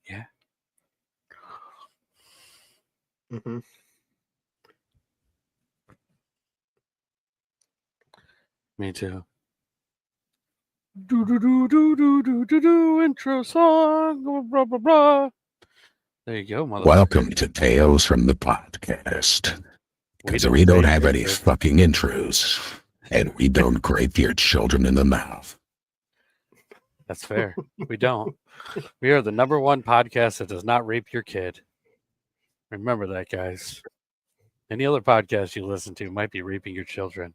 Yeah. Mm-hmm. Me too. Do intro song, blah blah blah. There you go, motherfucker. Welcome to Tales from the Podcast. Because we don't have any fucking intros, and we don't grape your children in the mouth. That's fair. We don't. We are the #1 podcast that does not rape your kid. Remember that, guys. Any other podcast you listen to might be raping your children.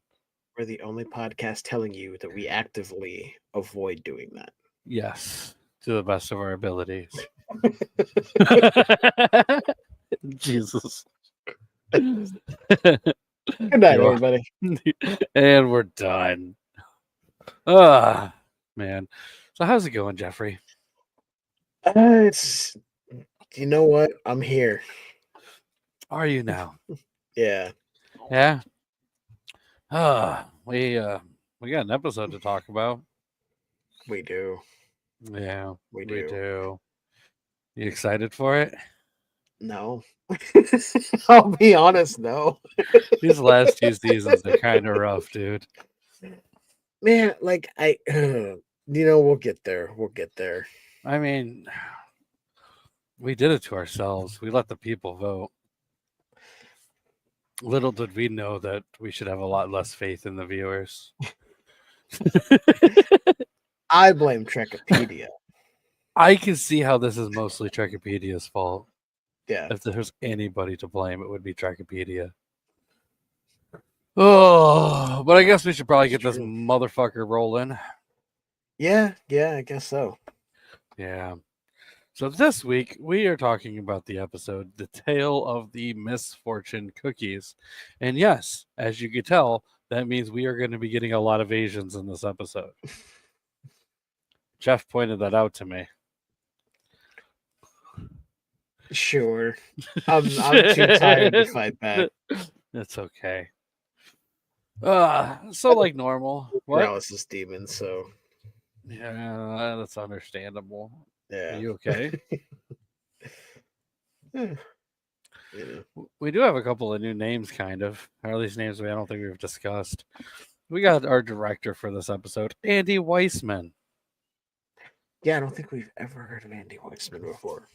We're the only podcast telling you that we actively avoid doing that. Yes, to the best of our abilities. Jesus. Good night, everybody. And we're done. Ah, man. So how's it going, Jeffrey? It's, you know what? I'm here. Are you now? Yeah. Yeah. We got an episode to talk about. We do. Yeah, we do. You excited for it? No. I'll be honest, no. These last 2 seasons are kind of rough, dude. Man, like we'll get there. We'll get there. I mean, we did it to ourselves. We let the people vote. Little did we know that we should have a lot less faith in the viewers. I blame Trekipedia. I can see how this is mostly Trekipedia's fault. Yeah. If there's anybody to blame, it would be Trekipedia. Oh, but I guess we should probably get this motherfucker rolling. Yeah, I guess so. Yeah. So this week, we are talking about the episode, The Tale of the Misfortune Cookies. And yes, as you can tell, that means we are going to be getting a lot of Asians in this episode. Jeff pointed that out to me. Sure. I'm too tired to fight back. It's okay. So like normal. Paralysis demon, so. Yeah, that's understandable. Yeah. Are you okay? Yeah. We do have a couple of new names, kind of. Or at least names I don't think we've discussed. We got our director for this episode, Andy Weissman. Yeah, I don't think we've ever heard of Andy Weissman before.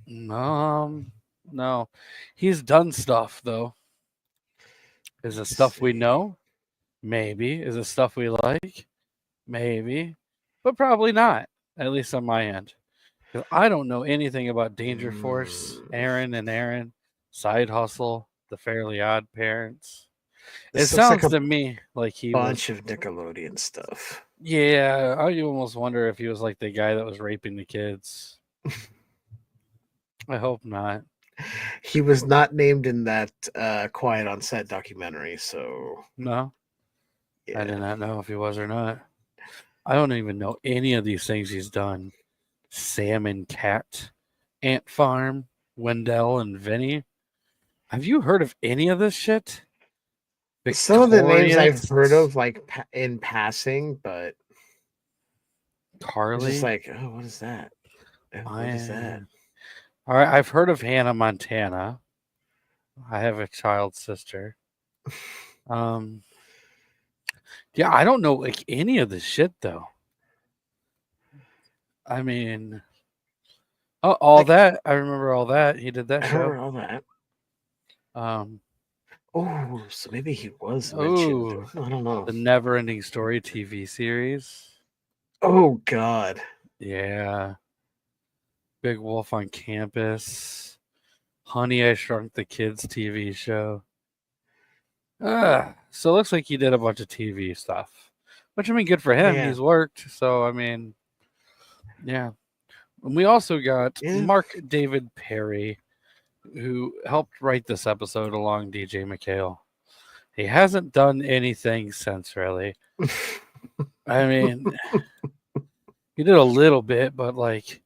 No. He's done stuff, though. Is it stuff we know? Maybe. Is it stuff we like? Maybe. But probably not, at least on my end. Because I don't know anything about Danger Force, Aaron and Aaron, Side Hustle, The Fairly Odd Parents. It sounds like to me like he bunch of Nickelodeon stuff. Yeah, I almost wonder if he was like the guy that was raping the kids. I hope not. He was not named in that Quiet on Set documentary, so... No? Yeah. I did not know if he was or not. I don't even know any of these things he's done. Sam and Cat, Ant Farm, Wendell and Vinny. Have you heard of any of this shit? Some of the names I've heard of, like in passing, but Carly. Just like, oh, what is that? What is that? All right, I've heard of Hannah Montana. I have a child sister. Yeah, I don't know like any of this shit though. I mean, all that. I remember all that. He did that show. I remember all that. Oh, so maybe he was mentioned. I don't know. The Never Ending Story TV series. Oh, God. Yeah. Big Wolf on Campus. Honey, I Shrunk the Kids TV show. So it looks like he did a bunch of TV stuff. Which, I mean, good for him. Yeah. He's worked. So, I mean, yeah. And we also got Mark David Perry, who helped write this episode along DJ McHale. He hasn't done anything since, really. I mean, he did a little bit, but like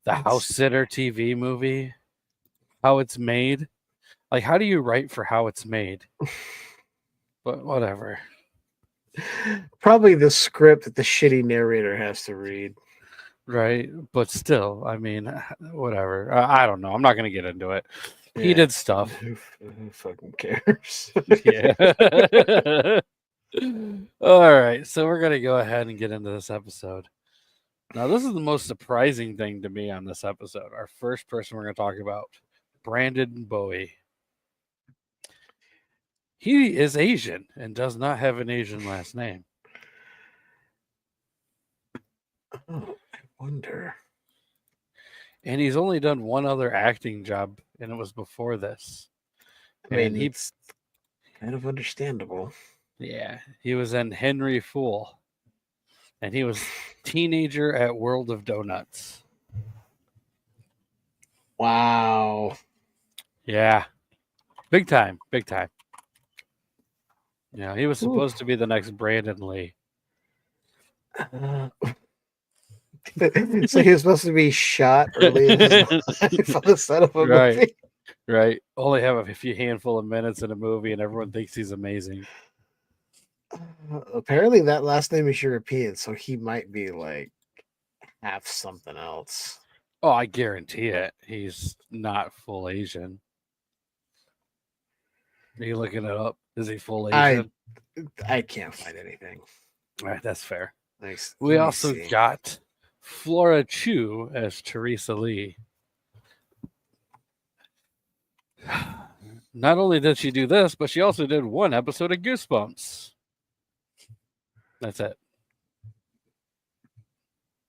the House Sitter TV movie, how it's made. Like, how do you write for how it's made? But whatever. Probably the script that the shitty narrator has to read. right? But still, I mean, whatever. I don't know. I'm not going to get into it. He Yeah. did stuff. Who fucking cares? Yeah. All right. So we're going to go ahead and get into this episode. Now, this is the most surprising thing to me on this episode. Our first person we're going to talk about, Brandon Bowie. He is Asian and does not have an Asian last name. Oh, I wonder. And he's only done one other acting job, and it was before this. I mean, it's kind of understandable. Yeah, he was in Henry Fool, and he was teenager at World of Donuts. Wow. Yeah, big time. Yeah, he was supposed to be the next Brandon Lee. So he was supposed to be shot early in his life on the set of a movie. Right. Only have a few handful of minutes in a movie, and everyone thinks he's amazing. Apparently, that last name is European, so he might be like half something else. Oh, I guarantee it. He's not full Asian. Are you looking it up? Is he full Asian? I can't find anything. All right, that's fair. Nice. We also got Flora Chu as Teresa Lee. Not only did she do this, but she also did one episode of Goosebumps. That's it.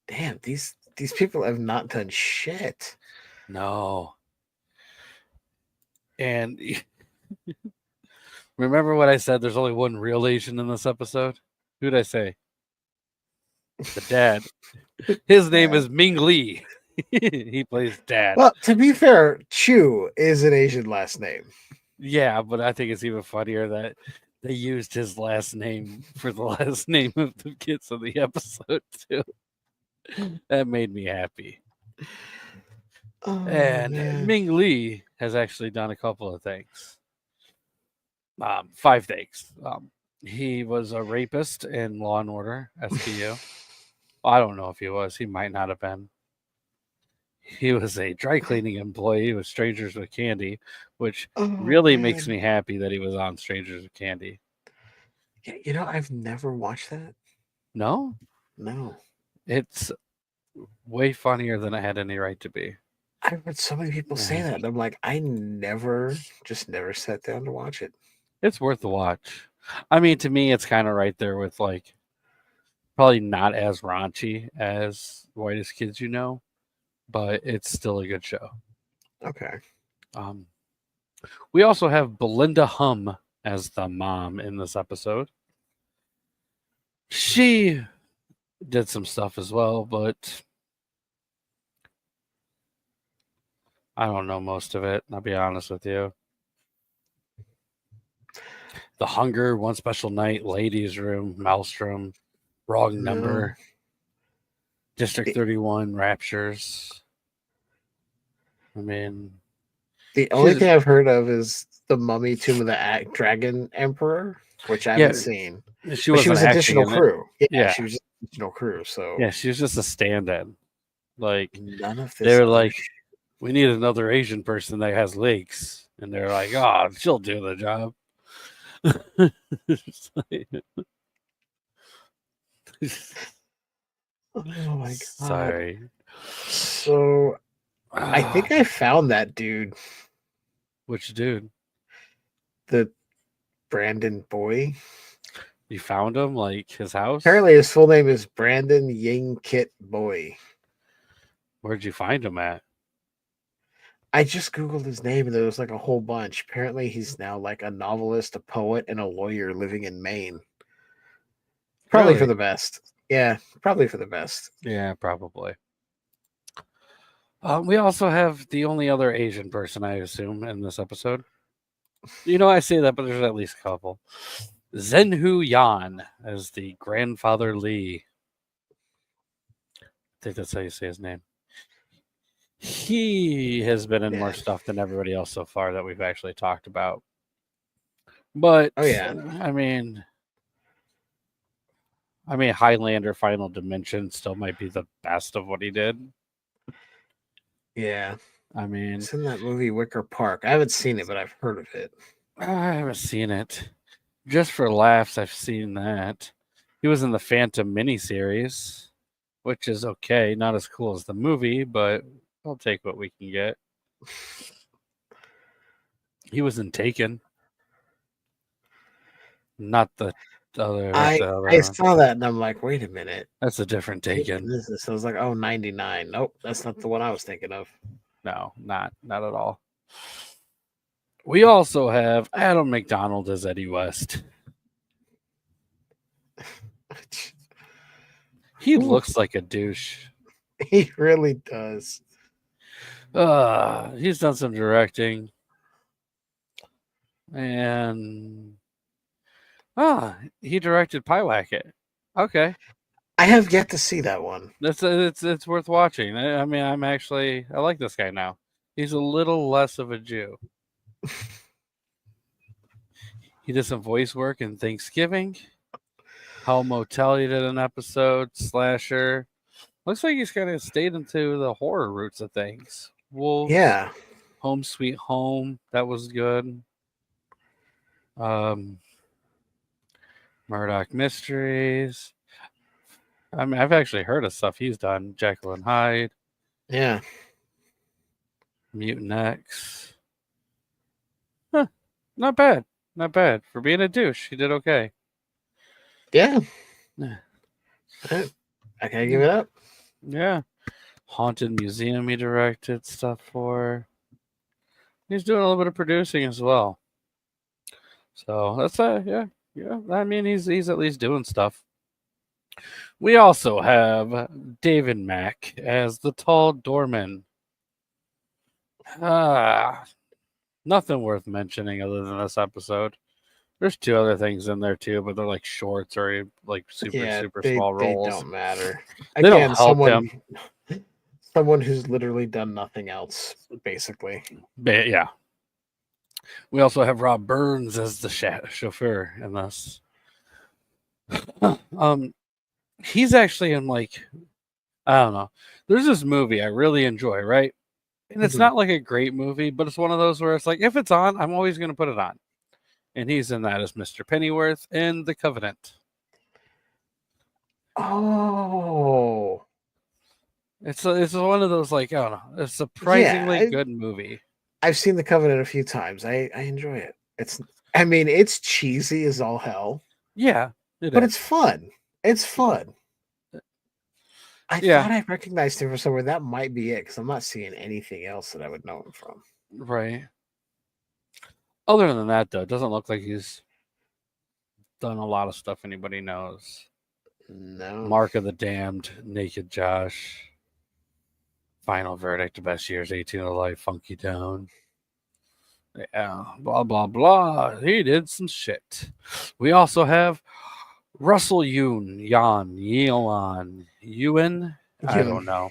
Damn, these people have not done shit. No. And remember what I said? There's only one real Asian in this episode? Who'd I say? The dad. His name is Ming Lee. He plays dad. Well, to be fair, Chu is an Asian last name. Yeah, but I think it's even funnier that they used his last name for the last name of the kids of the episode, too. That made me happy. Oh, and man. Ming Lee has actually done a couple of things. 5 things. He was a rapist in Law and Order, SVU. I don't know if he was. He might not have been. He was a dry cleaning employee with Strangers with Candy, which really makes me happy that he was on Strangers with Candy. Yeah, you know, I've never watched that. No? No. It's way funnier than it had any right to be. I've heard so many people say that. And I'm like, I never sat down to watch it. It's worth the watch. I mean, to me, it's kind of right there with, like, probably not as raunchy as Whitest Kids You Know, but it's still a good show. Okay. We also have Belinda Hum as the mom in this episode. She did some stuff as well, but I don't know most of it, I'll be honest with you. The Hunger, One Special Night, Ladies Room, Maelstrom, Wrong Number, District 31, Raptures. I mean, the only thing I've heard of is the Mummy Tomb of the Dragon Emperor, which I haven't seen. She was additional crew. Yeah, she was additional crew. So yeah, she was just a stand-in. Like, none of this. They were like, we need another Asian person that has legs, and they're like, oh, she'll do the job. Oh my god! Sorry. So, I think I found that dude. Which dude? The Brandon Boy. You found him, like his house? Apparently, his full name is Brandon Ying Kit Boy. Where'd you find him at? I just Googled his name and there was like a whole bunch. Apparently, he's now like a novelist, a poet, and a lawyer living in Maine. Probably for the best. Yeah, probably for the best. Yeah, probably. We also have the only other Asian person, I assume, in this episode. You know, I say that, but there's at least a couple. Zhenhu Yan as the grandfather Lee. I think that's how you say his name. He has been in more stuff than everybody else so far that we've actually talked about. But, I mean, I mean, Highlander Final Dimension still might be the best of what he did. Yeah. I mean, it's in that movie Wicker Park. I haven't seen it, but I've heard of it. I haven't seen it. Just for laughs, I've seen that. He was in the Phantom miniseries, which is okay. Not as cool as the movie, but I'll take what we can get. He was in Taken. Not the other. I one. saw that and I'm like, wait a minute. That's a different Taken. I was like, oh, 99. Nope, that's not the one I was thinking of. No, not at all. We also have Adam McDonald as Eddie West. He looks like a douche. He really does. He's done some directing. And he directed Pyewacket. Okay. I have yet to see that one. It's worth watching. I mean, I like this guy now. He's a little less of a Jew. He did some voice work in Thanksgiving. Hell Motel, he did an episode. Slasher. Looks like he's kind of stayed into the horror roots of things. Wolves. Yeah. Home Sweet Home. That was good. Murdoch Mysteries. I mean, I've actually heard of stuff he's done. Jekyll and Hyde. Yeah. Mutant X. Huh. Not bad. Not bad. For being a douche, he did okay. Yeah. Yeah. I gotta give it up. Yeah. Haunted Museum he directed stuff for. He's doing a little bit of producing as well. So that's yeah. I mean, he's at least doing stuff. We also have David Mack as the tall doorman. Nothing worth mentioning other than this episode. There's 2 other things in there too, but they're like shorts or like super small roles. They don't matter. They don't help him. Someone who's literally done nothing else, basically. But, yeah. We also have Rob Burns as the chauffeur in this. He's actually in like, I don't know. There's this movie I really enjoy, right? And it's not like a great movie, but it's one of those where it's like, if it's on, I'm always going to put it on. And he's in that as Mr. Pennyworth in The Covenant. Oh. It's one of those, like, I don't know. It's a surprisingly good movie. I've seen The Covenant a few times. I enjoy it. It's cheesy as all hell. Yeah. But it's fun. It's fun. I thought I recognized him from somewhere. That might be it, because I'm not seeing anything else that I would know him from. Right. Other than that, though, it doesn't look like he's done a lot of stuff anybody knows. No. Mark of the Damned, Naked Josh, Final Verdict, The Best Years, 18 of Life, Funky Town. Yeah, blah, blah, blah. He did some shit. We also have Russell Ewan. I don't know.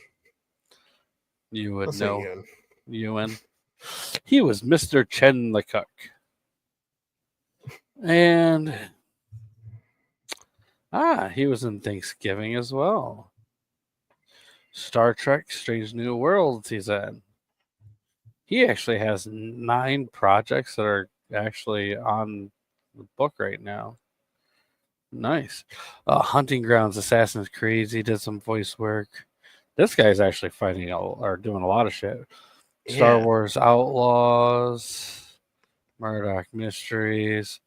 You would know. Ewan. He was Mr. Chen the Cook. And he was in Thanksgiving as well. Star Trek Strange New Worlds he's in. He actually has 9 projects that are actually on the book right now. Nice. Hunting Grounds, Assassin's Creed, he did some voice work. This guy's actually doing a lot of shit. Star Wars Outlaws, Murdoch Mysteries.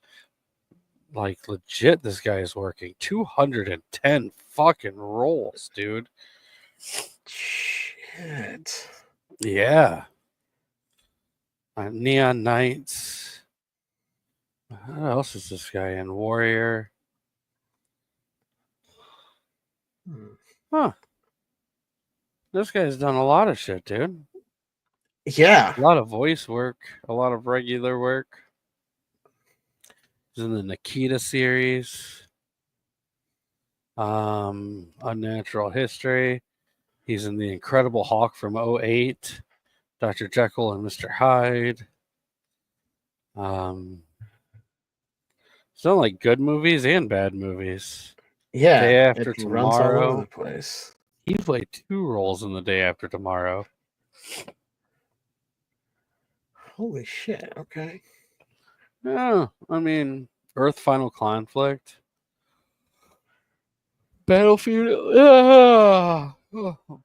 Like, legit, this guy is working 210 fucking roles, dude. Shit. Yeah. Neon Knights. What else is this guy in? Warrior. Huh. This guy's done a lot of shit, dude. Yeah. A lot of voice work, a lot of regular work. He's in the Nikita series. Unnatural History. He's in The Incredible Hulk from 2008. Dr. Jekyll and Mr. Hyde. It's done like good movies and bad movies. Yeah, Day After it runs all over Tomorrow. the place. He played 2 roles in The Day After Tomorrow. Holy shit! Okay. Yeah, I mean, Earth Final Conflict. Battlefield.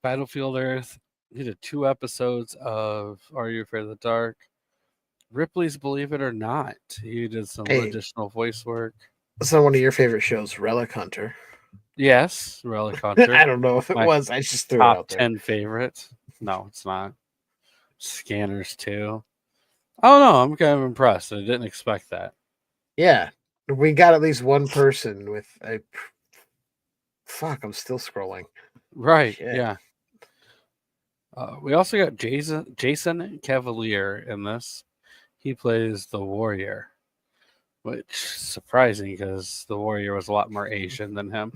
Battlefield Earth. He did 2 episodes of Are You Afraid of the Dark? Ripley's Believe It or Not. He did some additional voice work. So one of your favorite shows, Relic Hunter. Yes, Relic Hunter. I don't know if it was. I just threw it out there. Top 10 favorite. No, it's not. Scanners too. I don't know. I'm kind of impressed. I didn't expect that. Yeah, we got at least one person with a. Fuck, I'm still scrolling. Right. Shit. Yeah. We also got Jason Cavalier in this. He plays the Warrior, which is surprising because the Warrior was a lot more Asian than him.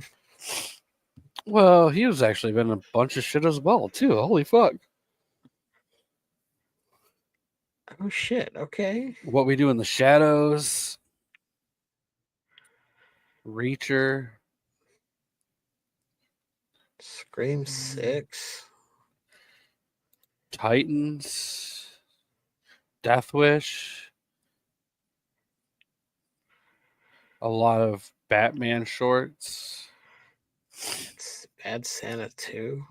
Well, he was actually been in a bunch of shit as well, too. Holy fuck. Oh, shit. Okay. What We Do in the Shadows. Reacher. Scream 6. Titans. Death Wish. A lot of Batman shorts. It's Bad Santa 2.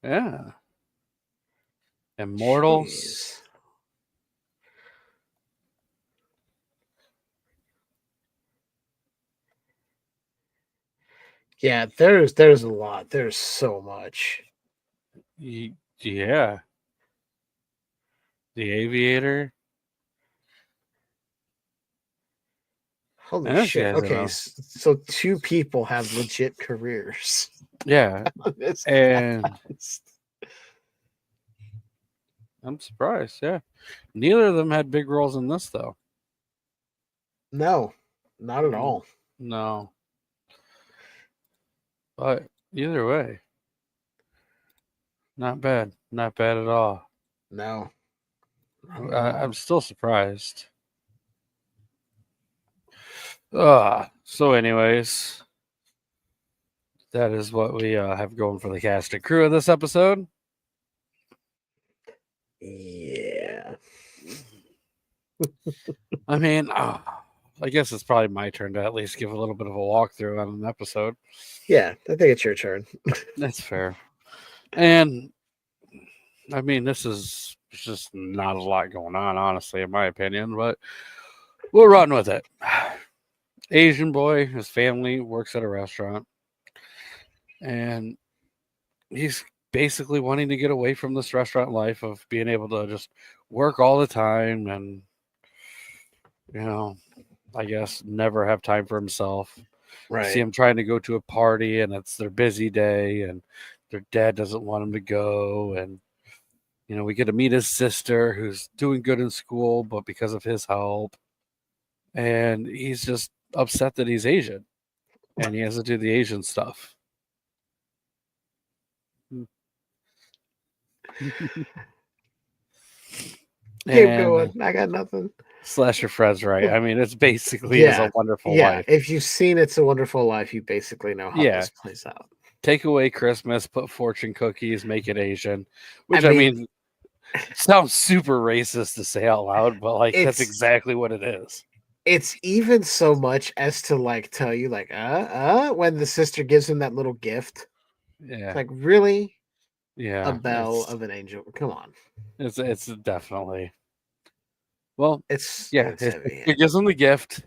Yeah. Immortals. Jeez. Yeah, there's a lot. There's so much. Yeah. The Aviator. Holy shit. Okay, so 2 people have legit careers. Yeah. And cast. I'm surprised, yeah. Neither of them had big roles in this, though. No, not at all. No. But either way, not bad. Not bad at all. No. I'm still surprised. So anyways, that is what we have going for the cast and crew of this episode. Yeah. I mean, I guess it's probably my turn to at least give a little bit of a walkthrough on an episode. Yeah, I think it's your turn. That's fair. And I mean, this is just not a lot going on, honestly, in my opinion, but we'll run with it. Asian boy, his family works at a restaurant, and he's basically wanting to get away from this restaurant life of being able to just work all the time and, I guess never have time for himself. Right. See him trying to go to a party, and it's their busy day, and their dad doesn't want him to go, and we get to meet his sister who's doing good in school, but because of his help. And he's just upset that he's Asian and he has to do the Asian stuff. Keep going. I got nothing. Slasher Fred's right. I mean, it's basically It's a Wonderful Life. If you've seen It's a Wonderful Life, you basically know how this plays out. Take away Christmas, put fortune cookies, make it Asian. Which, I mean sounds super racist to say out loud, but that's exactly what it is. It's even so much as to tell you when the sister gives him that little gift. Yeah. It's really? Yeah. A bell of an angel. Come on. It's definitely. Well, it's heavy. He gives him the gift.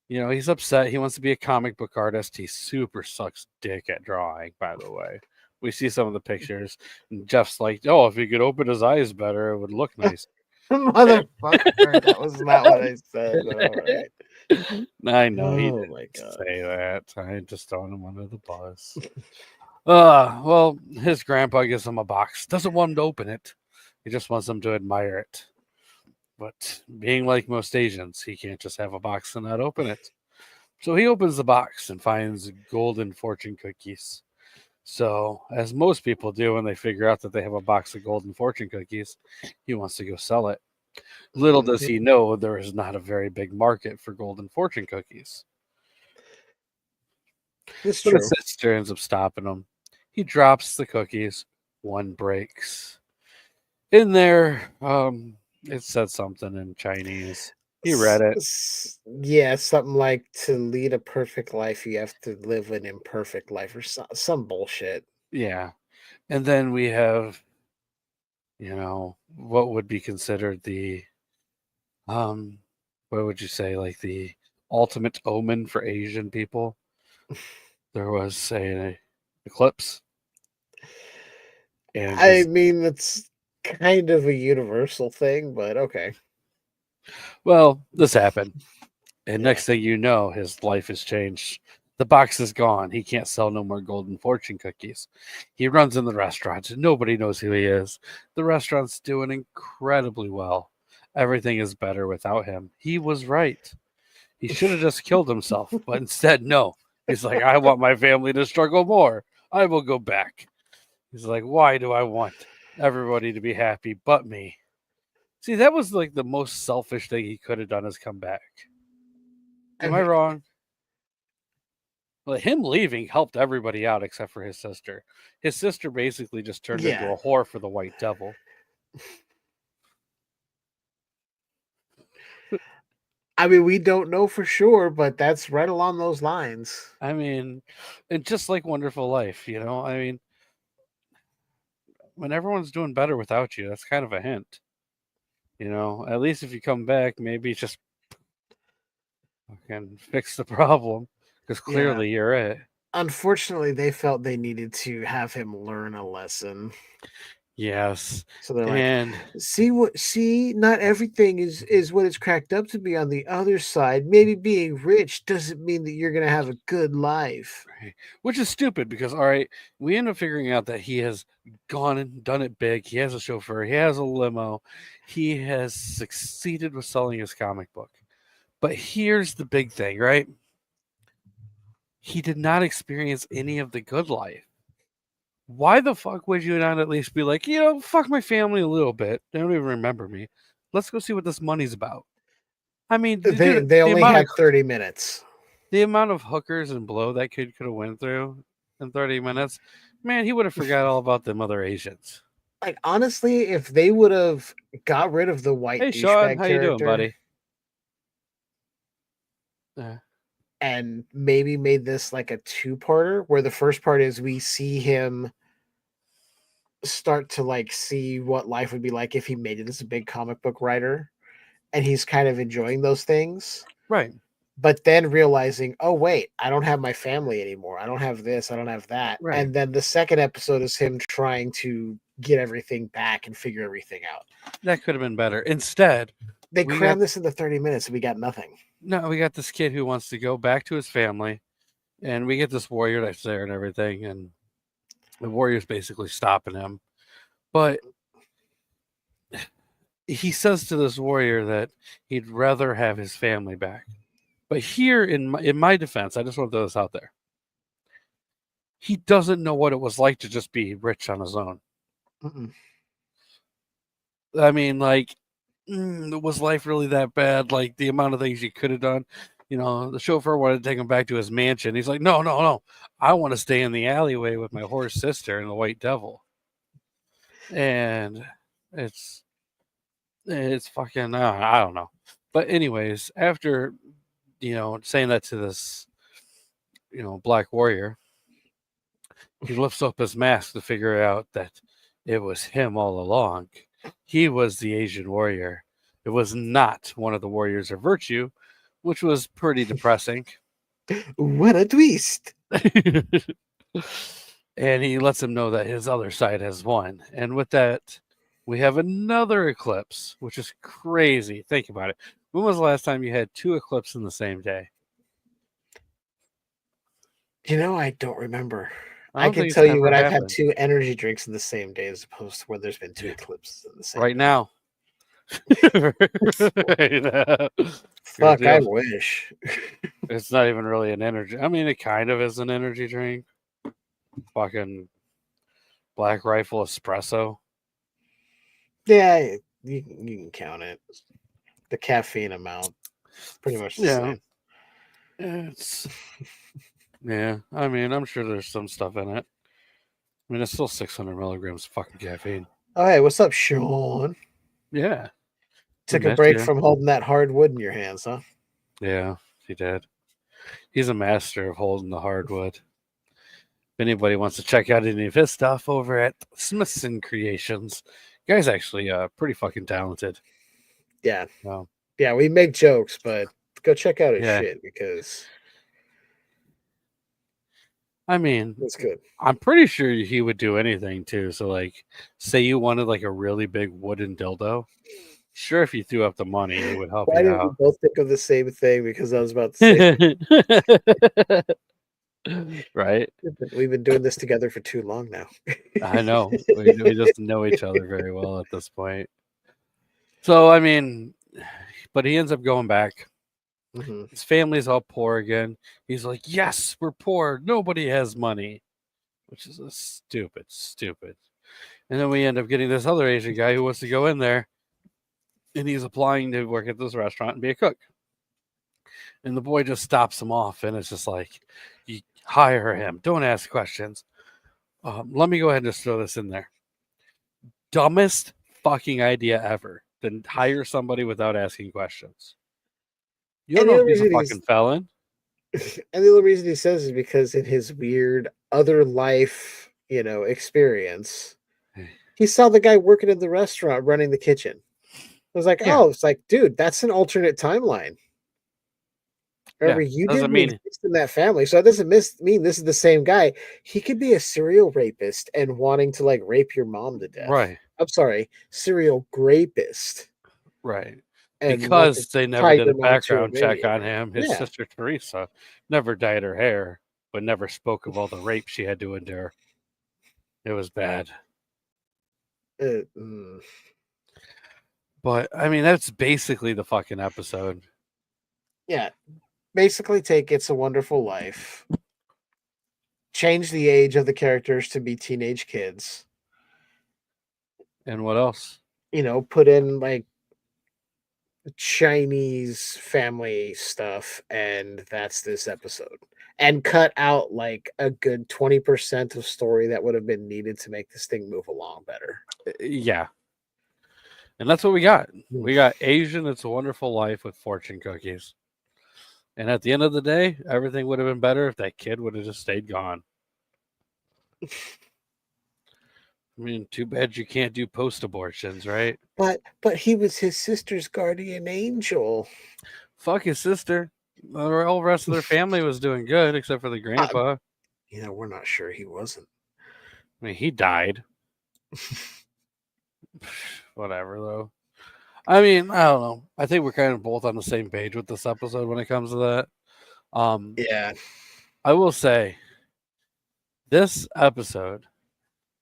He's upset. He wants to be a comic book artist. He super sucks dick at drawing, by the way. We see some of the pictures, and Jeff's like, "Oh, if he could open his eyes better, it would look nice." Motherfucker, that was not what I said. All right. I know. Oh my god. Say that. I just throwing him under the bus. Well, his grandpa gives him a box. Doesn't want him to open it. He just wants him to admire it. But being like most Asians, he can't just have a box and not open it. So he opens the box and finds golden fortune cookies. So, as most people do when they figure out that they have a box of golden fortune cookies, he wants to go sell it. Little does he know there is not a very big market for golden fortune cookies. It's But true. his sister ends up stopping him. He drops the cookies. One breaks. In there, it said something in Chinese. He read it. Yeah, something like to lead a perfect life, you have to live an imperfect life or some bullshit. Yeah. And then we have, what would be considered the, what would you say, like the ultimate omen for Asian people? There was a eclipse. And I mean, that's kind of a universal thing, but okay. well, this happened. And Yeah. next thing you know, his life has changed. The box is gone. He can't sell no more golden fortune cookies. He runs in the restaurant. Nobody knows who he is. The restaurant's doing incredibly well. Everything is better without him. He was right. He should have just killed himself, but instead, no. He's like, I want my family to struggle more. I will go back. He's like, why do I want everybody to be happy but me? See, that was like the most selfish thing he could have done is come back. Am I wrong? Well, him leaving helped everybody out except for his sister. His sister basically just turned into a whore for the White Devil. I mean, we don't know for sure, but that's right along those lines. I mean, and just like Wonderful Life, I mean, when everyone's doing better without you, that's kind of a hint. At least if you come back, maybe just fucking fix the problem because clearly you're it. Unfortunately, they felt they needed to have him learn a lesson. Yes. So they're like, see, not everything is what it's cracked up to be on the other side. Maybe being rich doesn't mean that you're gonna have a good life. Right. Which is stupid because all right, we end up figuring out that he has gone and done it big. He has a chauffeur, he has a limo, he has succeeded with selling his comic book. But here's the big thing, right? He did not experience any of the good life. Why the fuck would you not at least be like, fuck my family a little bit? They don't even remember me. Let's go see what this money's about. I mean, dude, they only had 30 minutes. The amount of hookers and blow that kid could have went through in 30 minutes, man, he would have forgot all about them other Asians. Like honestly, if they would have got rid of the white hey Sean, how character, you doing, buddy? And maybe made this like a two-parter where the first part is we see him start to like see what life would be like if he made it as a big comic book writer, and he's kind of enjoying those things, right? But then realizing, oh wait, I don't have my family anymore, I don't have this, I don't have that, right. And then the second episode is him trying to get everything back and figure everything out. That could have been better. Instead, they crammed this into 30 minutes and we got nothing. No, we got this kid who wants to go back to his family, and we get this warrior that's there and everything, and the warrior's basically stopping him. But he says to this warrior that he'd rather have his family back. But here, in my defense, I just want to throw this out there. He doesn't know what it was like to just be rich on his own. Mm-mm. I mean, like, was life really that bad? Like, the amount of things you could have done. The chauffeur wanted to take him back to his mansion. He's like, no. I want to stay in the alleyway with my horse sister and the White Devil. And it's fucking, I don't know. But anyways, after, saying that to this, black warrior, he lifts up his mask to figure out that it was him all along. He was the Asian warrior. It was not one of the warriors of virtue, which was pretty depressing. What a twist. And he lets him know that his other side has won. And with that, we have another eclipse, which is crazy. Think about it. When was the last time you had 2 eclipses in the same day? I don't remember. I can tell you when I've had 2 energy drinks in the same day as opposed to when there's been 2 eclipses in the same day. Now. Fuck, I wish. It's not even really an energy. I mean, it kind of is an energy drink. Fucking Black Rifle espresso. Yeah, you can count it. The caffeine amount, pretty much the same. It's Yeah, I mean, I'm sure there's some stuff in it. I mean, it's still 600 milligrams of fucking caffeine. Oh, hey, what's up, Sean? Yeah. Took a break from holding that hard wood in your hands, huh? Yeah, he did. He's a master of holding the hardwood. If anybody wants to check out any of his stuff over at Smithson Creations, guy's actually pretty fucking talented. Yeah. Yeah, we make jokes, but go check out his shit because I mean, it's good. I'm pretty sure he would do anything too. So, like, say you wanted like a really big wooden dildo. Sure, if you threw up the money, he would help Why you did we out. both think of the same thing? Because I was about to say, right? We've been doing this together for too long now. I know. We just know each other very well at this point. So, I mean, but he ends up going back. Mm-hmm. His family's all poor again. He's like, yes, we're poor. Nobody has money, which is a stupid. And then we end up getting this other Asian guy who wants to go in there, and he's applying to work at this restaurant and be a cook. And the boy just stops him off, and it's just like, you hire him. Don't ask questions. Let me go ahead and just throw this in there. Dumbest fucking idea ever. Then hire somebody without asking questions. You don't know if he's a fucking felon. And the only reason he says is because in his weird other life, experience, he saw the guy working in the restaurant running the kitchen. I was like, oh, it's like, dude, that's an alternate timeline. Remember, you didn't exist in that family, so it doesn't mean this is the same guy. He could be a serial rapist and wanting to like rape your mom to death. Right. I'm sorry, serial rapist. Right. Because they never did a background check on him. His Yeah. sister Teresa never dyed her hair, but never spoke of all the rape she had to endure. It was bad. But I mean, that's basically the fucking episode. Yeah. Basically take It's a Wonderful Life, change the age of the characters to be teenage kids. And what else? Put in like Chinese family stuff, and that's this episode. And cut out like a good 20% of story that would have been needed to make this thing move along better. Yeah. And that's what we got. We got Asian It's a Wonderful Life with fortune cookies. And at the end of the day, everything would have been better if that kid would have just stayed gone. I mean, too bad you can't do post-abortions, right? But he was his sister's guardian angel. Fuck his sister. The whole rest of their family was doing good, except for the grandpa. We're not sure he wasn't. I mean, he died. Whatever, though. I mean, I don't know. I think we're kind of both on the same page with this episode when it comes to that. Yeah. I will say, this episode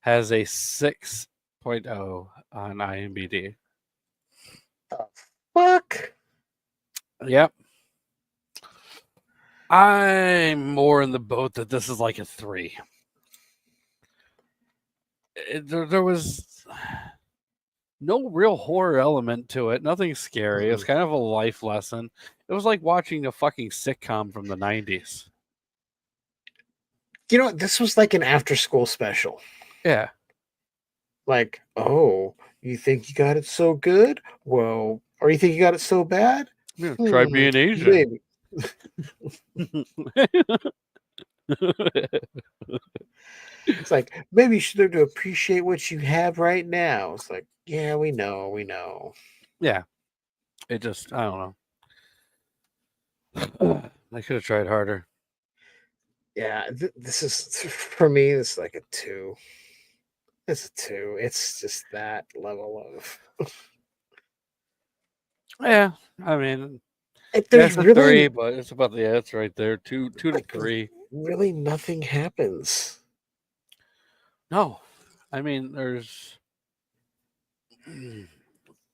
has a 6.0 on IMDb. Fuck. Yep. I'm more in the boat that this is like a 3. There was no real horror element to it. Nothing scary. It's kind of a life lesson. It was like watching a fucking sitcom from the 90s. This was like an after-school special. Yeah. Like, oh, you think you got it so good? Well, or you think you got it so bad? Yeah, try being Asian. It's like, maybe you should learn to appreciate what you have right now. It's like, yeah, we know. Yeah. It just, I don't know. I could have tried harder. Yeah, this is, for me, this is like a 2. It's a 2. It's just that level of... Yeah, I mean, there's a 3, but it's about it's right there. 2 to 3. Really, nothing happens. No, I mean,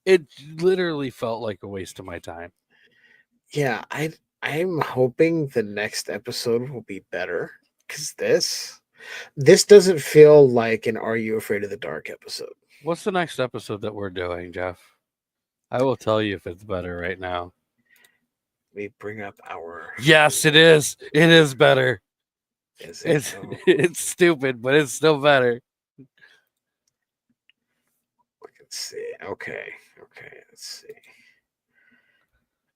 it literally felt like a waste of my time. Yeah, I'm hoping the next episode will be better, because this doesn't feel like an Are You Afraid of the Dark episode. What's the next episode that we're doing, Jeff? I will tell you if it's better right now. We bring up our... Yes, it is. It is better. Is it? It's stupid, but it's still better. Let's see. Okay. Let's see.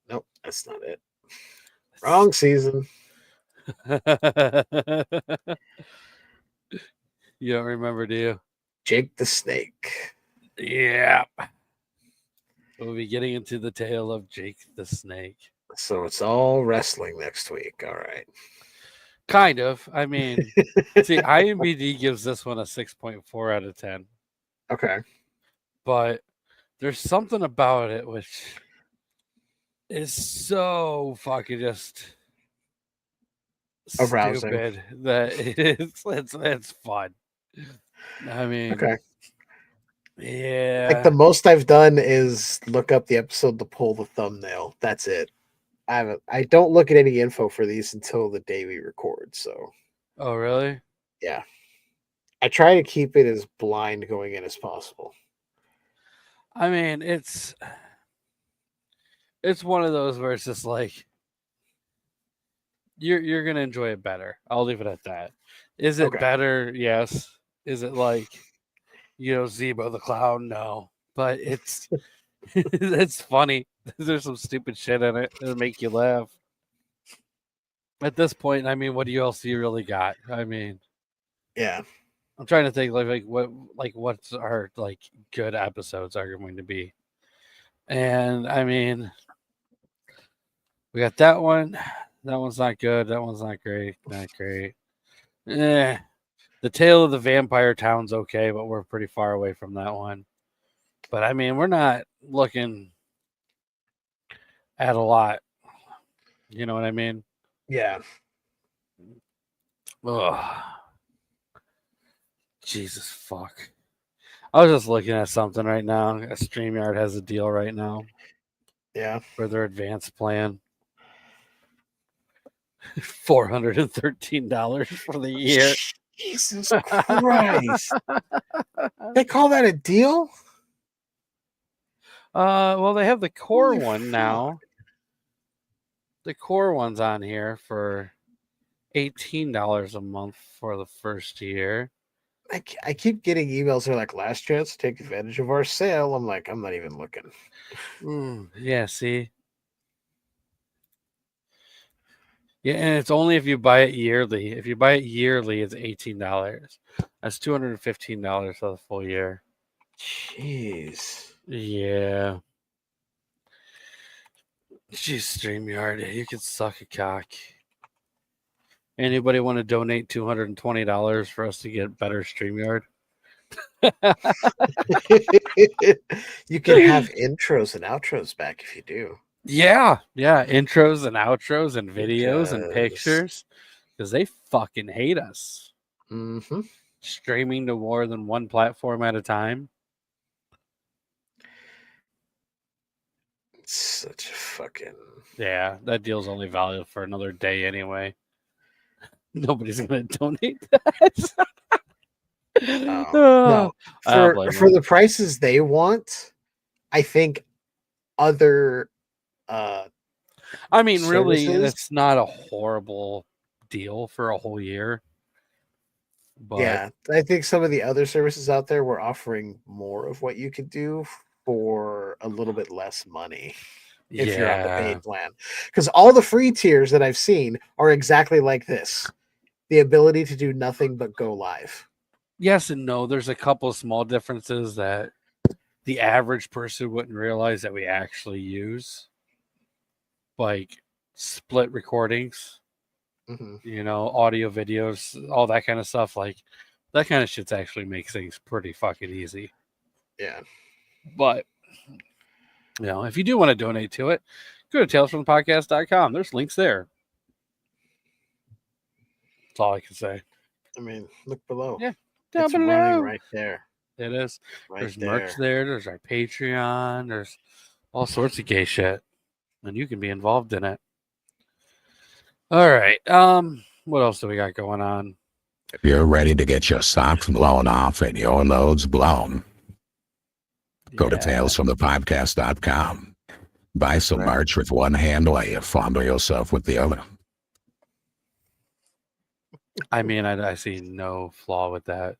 Nope, that's not it. Wrong season. You don't remember, do you? Jake the Snake. Yeah. We'll be getting into the tale of Jake the Snake. So it's all wrestling next week. All right. Kind of. I mean, see, IMDb gives this one a 6.4 out of 10. Okay. But there's something about it which is so fucking just arousing stupid that it's fun. I mean, okay. Yeah. Like the most I've done is look up the episode to pull the thumbnail. That's it. I don't look at any info for these until the day we record. So. Oh, really? Yeah. I try to keep it as blind going in as possible. I mean, it's one of those where it's just like you're gonna enjoy it better. I'll leave it at that. Is it better? Yes. Is it like Zebo the Clown? No. But it's it's funny. There's some stupid shit in it that'll make you laugh. At this point, I mean, what else you really got? I mean, yeah. I'm trying to think what's our good episodes are going to be. And I mean, we got that one. That one's not good. That one's not great. Not great. The Tale of the Vampire Town's okay, but we're pretty far away from that one. But I mean, we're not looking at a lot. You know what I mean? Yeah. Ugh. Jesus fuck. I was just looking at something right now. StreamYard has a deal right now. Yeah. For their advanced plan. $413 for the year. Jesus Christ. They call that a deal? Well, they have the core Holy one fuck. now. The core one's on here for $18 a month for the first year. I keep getting emails that are like, last chance to take advantage of our sale. I'm like, I'm not even looking. Yeah, see? Yeah, and it's only if you buy it yearly. If you buy it yearly, it's $18. That's $215 for the full year. Jeez. Yeah. Jeez, StreamYard, you can suck a cock. Anybody want to donate $220 for us to get better StreamYard? You can have intros and outros back if you do. Yeah, intros and outros and videos and pictures, because they fucking hate us. Mm-hmm. Streaming to more than one platform at a time. It's such a fucking... Yeah, that deal's only valid for another day anyway. Nobody's going to donate that. No. For the prices they want, I think other... I mean, really, it's not a horrible deal for a whole year. But yeah, I think some of the other services out there were offering more of what you could do for a little bit less money if you're on the paid plan. Because all the free tiers that I've seen are exactly like this. The ability to do nothing but go live. Yes and no. There's a couple of small differences that the average person wouldn't realize that we actually use. Like split recordings, audio, videos, all that kind of stuff. Like that kind of shit's actually makes things pretty fucking easy. Yeah. But, if you do want to donate to it, go to talesfromthepodcast.com. There's links there. That's all I can say. I mean, look below. Yeah, down it's below. Running right there. It is. Right there's there. Merch there. There's our Patreon. There's all sorts of gay shit. And you can be involved in it. All right. What else do we got going on? If you're ready to get your socks blown off and your loads blown, go to talesfromthepodcast.com. Buy some merch with one hand while you fondle yourself with the other. I mean, I see no flaw with that.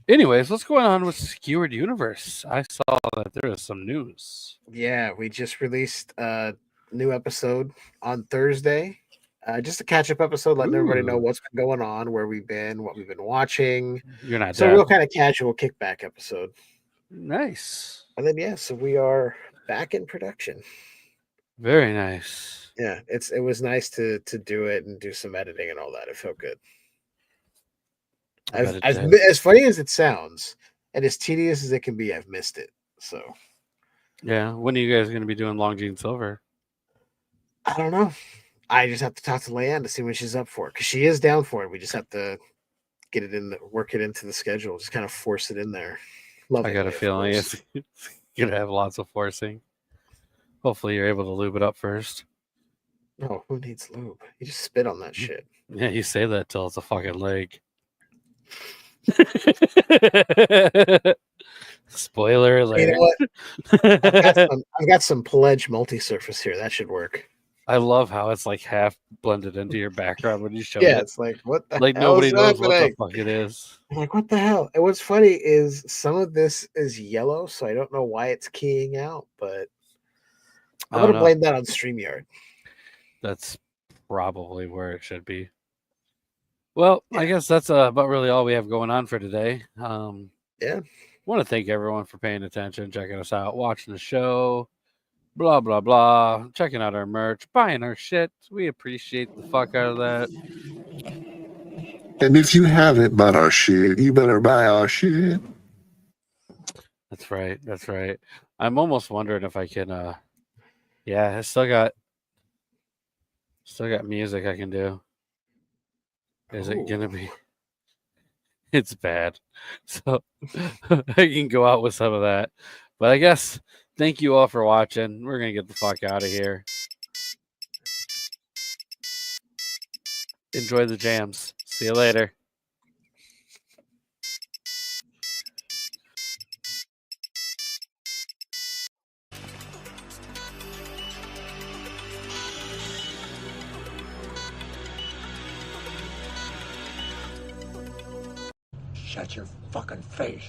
Anyways, what's going on with Skewered Universe? I saw that there is some news. Yeah, we just released a new episode on Thursday. Just a catch-up episode, letting everybody know what's been going on, where we've been, what we've been watching. You're not so dead. Real kind of casual kickback episode. Nice. And then so we are back in production. Very nice. Yeah, it was nice to do it and do some editing and all that. It felt good. As funny as it sounds, and as tedious as it can be, I've missed it. So yeah, when are you guys going to be doing Long Jean Silver? I don't know. I just have to talk to Leanne to see when she's up for it, because she is down for it. We just have to get it in, work it into the schedule, just kind of force it in there. I got a feeling it's gonna have lots of forcing. Hopefully, you're able to lube it up first. No, who needs lube? You just spit on that shit. Yeah, you say that till it's a fucking leg. Spoiler alert. You know what? I've got some Pledge multi-surface here. That should work. I love how it's like half blended into your background when you show it. Yeah, it's like, what the like hell nobody knows what the fuck it is. I'm like, what the hell? And what's funny is some of this is yellow, so I don't know why it's keying out, but I'm going to blame that on StreamYard. That's probably where it should be. Well, yeah. I guess that's about really all we have going on for today. Yeah. Want to thank everyone for paying attention, checking us out, watching the show, blah, blah, blah, checking out our merch, buying our shit. We appreciate the fuck out of that. And if you haven't bought our shit, you better buy our shit. That's right. That's right. I'm almost wondering if I can, I still got music I can do. Is it gonna be? It's bad. So I can go out with some of that. But I guess thank you all for watching. We're gonna get the fuck out of here. Enjoy the jams. See you later. Shut your fucking face.